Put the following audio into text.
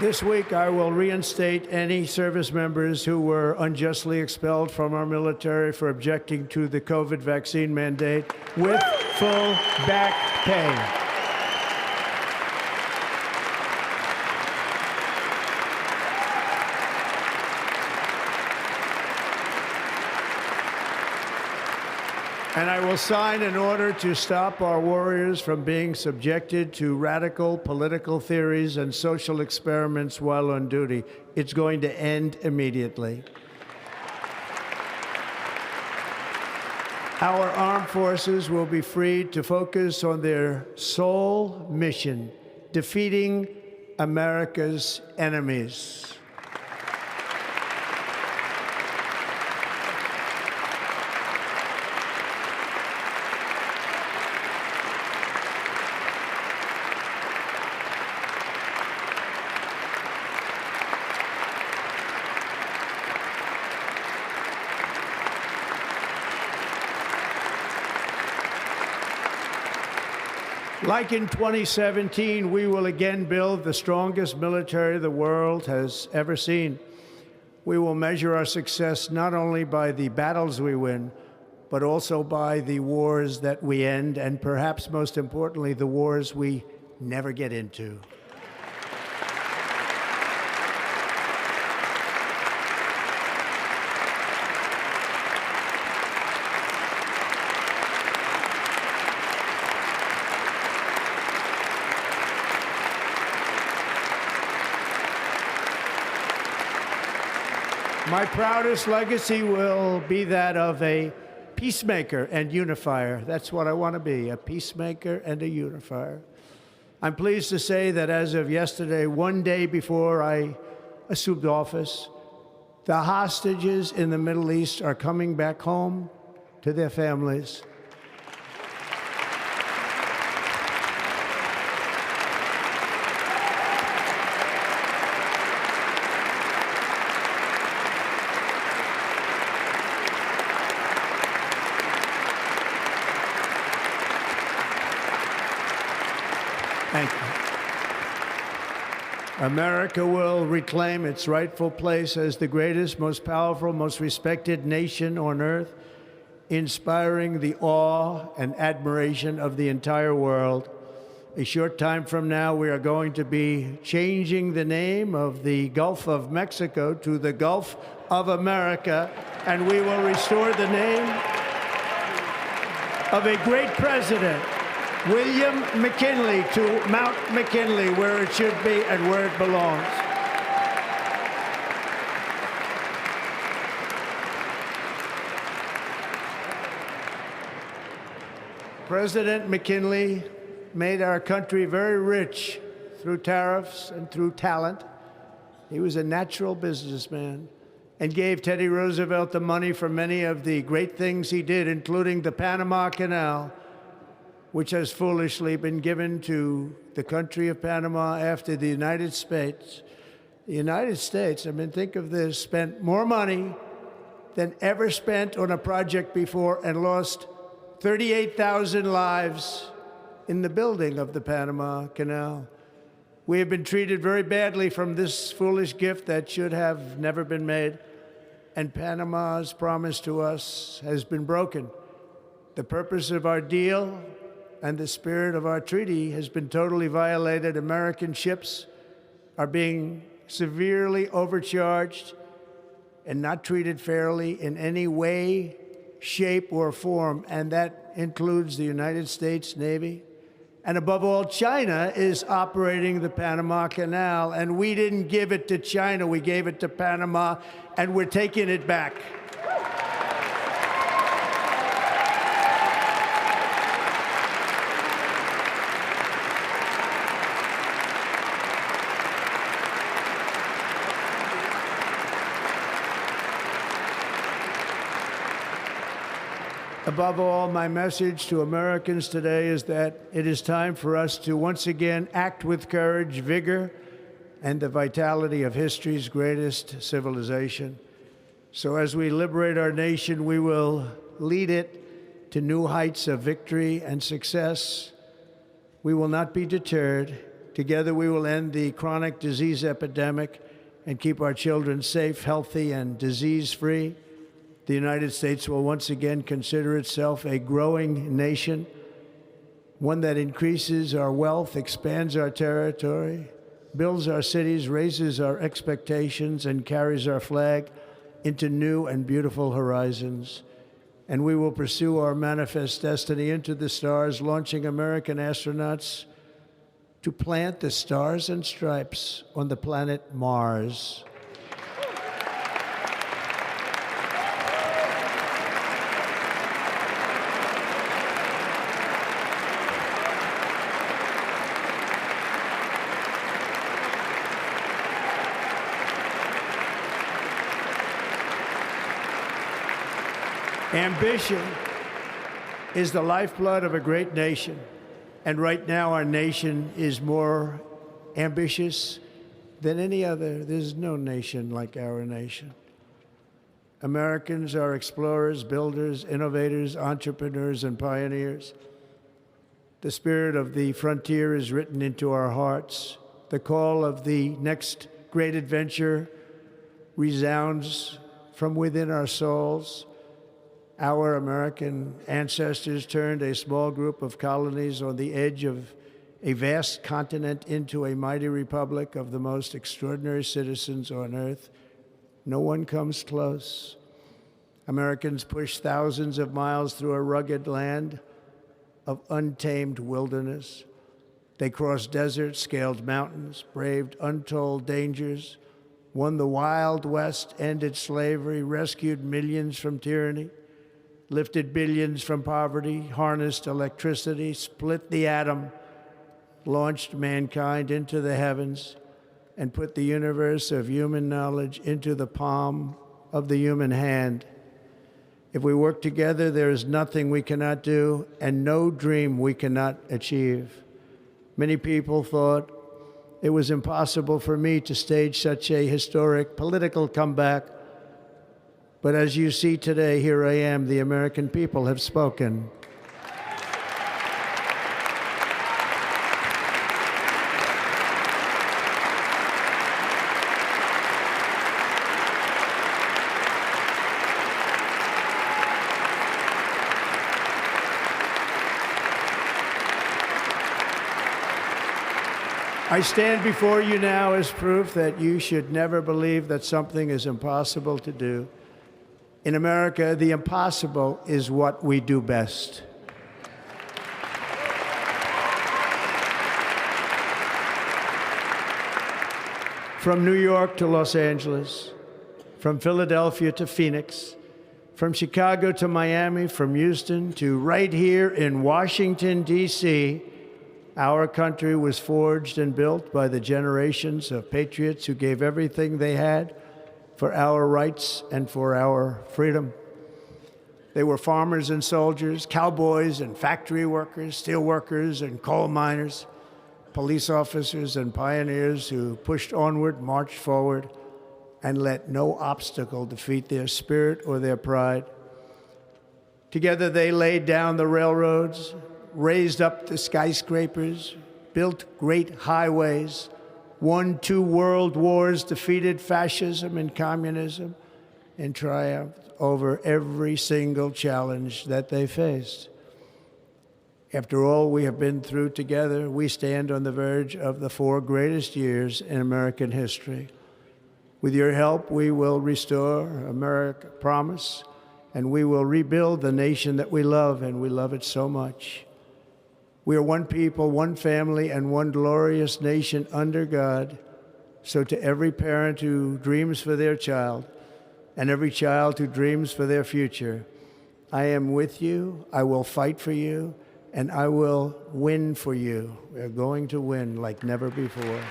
This week, I will reinstate any service members who were unjustly expelled from our military for objecting to the COVID vaccine mandate with full back pay. And I will sign an order to stop our warriors from being subjected to radical political theories and social experiments while on duty. It's going to end immediately. Our armed forces will be freed to focus on their sole mission, defeating America's enemies. Like in 2017, we will again build the strongest military the world has ever seen. We will measure our success not only by the battles we win, but also by the wars that we end, and perhaps most importantly, the wars we never get into. My proudest legacy will be that of a peacemaker and unifier. That's what I want to be, a peacemaker and a unifier. I'm pleased to say that as of yesterday, one day before I assumed office, the hostages in the Middle East are coming back home to their families. Thank you. America will reclaim its rightful place as the greatest, most powerful, most respected nation on earth, inspiring the awe and admiration of the entire world. A short time from now, we are going to be changing the name of the Gulf of Mexico to the Gulf of America, and we will restore the name of a great president, William McKinley, to Mount McKinley, where it should be and where it belongs. President McKinley made our country very rich through tariffs and through talent. He was a natural businessman and gave Teddy Roosevelt the money for many of the great things he did, including the Panama Canal, which has foolishly been given to the country of Panama after the United States. The United States, I mean, think of this, spent more money than ever spent on a project before and lost 38,000 lives in the building of the Panama Canal. We have been treated very badly from this foolish gift that should have never been made, and Panama's promise to us has been broken. The purpose of our deal and the spirit of our treaty has been totally violated. American ships are being severely overcharged and not treated fairly in any way, shape, or form, and that includes the United States Navy. And above all, China is operating the Panama Canal, and we didn't give it to China, we gave it to Panama, and we're taking it back. Above all, my message to Americans today is that it is time for us to once again act with courage, vigor, and the vitality of history's greatest civilization. So as we liberate our nation, we will lead it to new heights of victory and success. We will not be deterred. Together we will end the chronic disease epidemic and keep our children safe, healthy, and disease-free. The United States will once again consider itself a growing nation, one that increases our wealth, expands our territory, builds our cities, raises our expectations, and carries our flag into new and beautiful horizons. And we will pursue our manifest destiny into the stars, launching American astronauts to plant the stars and stripes on the planet Mars. Ambition is the lifeblood of a great nation, and right now our nation is more ambitious than any other. There's no nation like our nation. Americans are explorers, builders, innovators, entrepreneurs, and pioneers. The spirit of the frontier is written into our hearts. The call of the next great adventure resounds from within our souls. Our American ancestors turned a small group of colonies on the edge of a vast continent into a mighty republic of the most extraordinary citizens on earth. No one comes close. Americans pushed thousands of miles through a rugged land of untamed wilderness. They crossed deserts, scaled mountains, braved untold dangers, won the Wild West, ended slavery, rescued millions from tyranny, lifted billions from poverty, harnessed electricity, split the atom, launched mankind into the heavens, and put the universe of human knowledge into the palm of the human hand. If we work together, there is nothing we cannot do and no dream we cannot achieve. Many people thought it was impossible for me to stage such a historic political comeback. But as you see today, here I am. The American people have spoken. I stand before you now as proof that you should never believe that something is impossible to do. In America, the impossible is what we do best. From New York to Los Angeles, from Philadelphia to Phoenix, from Chicago to Miami, from Houston to right here in Washington, D.C., our country was forged and built by the generations of patriots who gave everything they had for our rights and for our freedom. They were farmers and soldiers, cowboys and factory workers, steel workers and coal miners, police officers and pioneers who pushed onward, marched forward, and let no obstacle defeat their spirit or their pride. Together they laid down the railroads, raised up the skyscrapers, built great highways, won 2 world wars, defeated fascism and communism, and triumphed over every single challenge that they faced. After all we have been through together, we stand on the verge of the 4 greatest years in American history. With your help, we will restore America, promise, and we will rebuild the nation that we love, and we love it so much. We are one people, one family, and one glorious nation under God. So to every parent who dreams for their child, and every child who dreams for their future, I am with you, I will fight for you, and I will win for you. We are going to win like never before.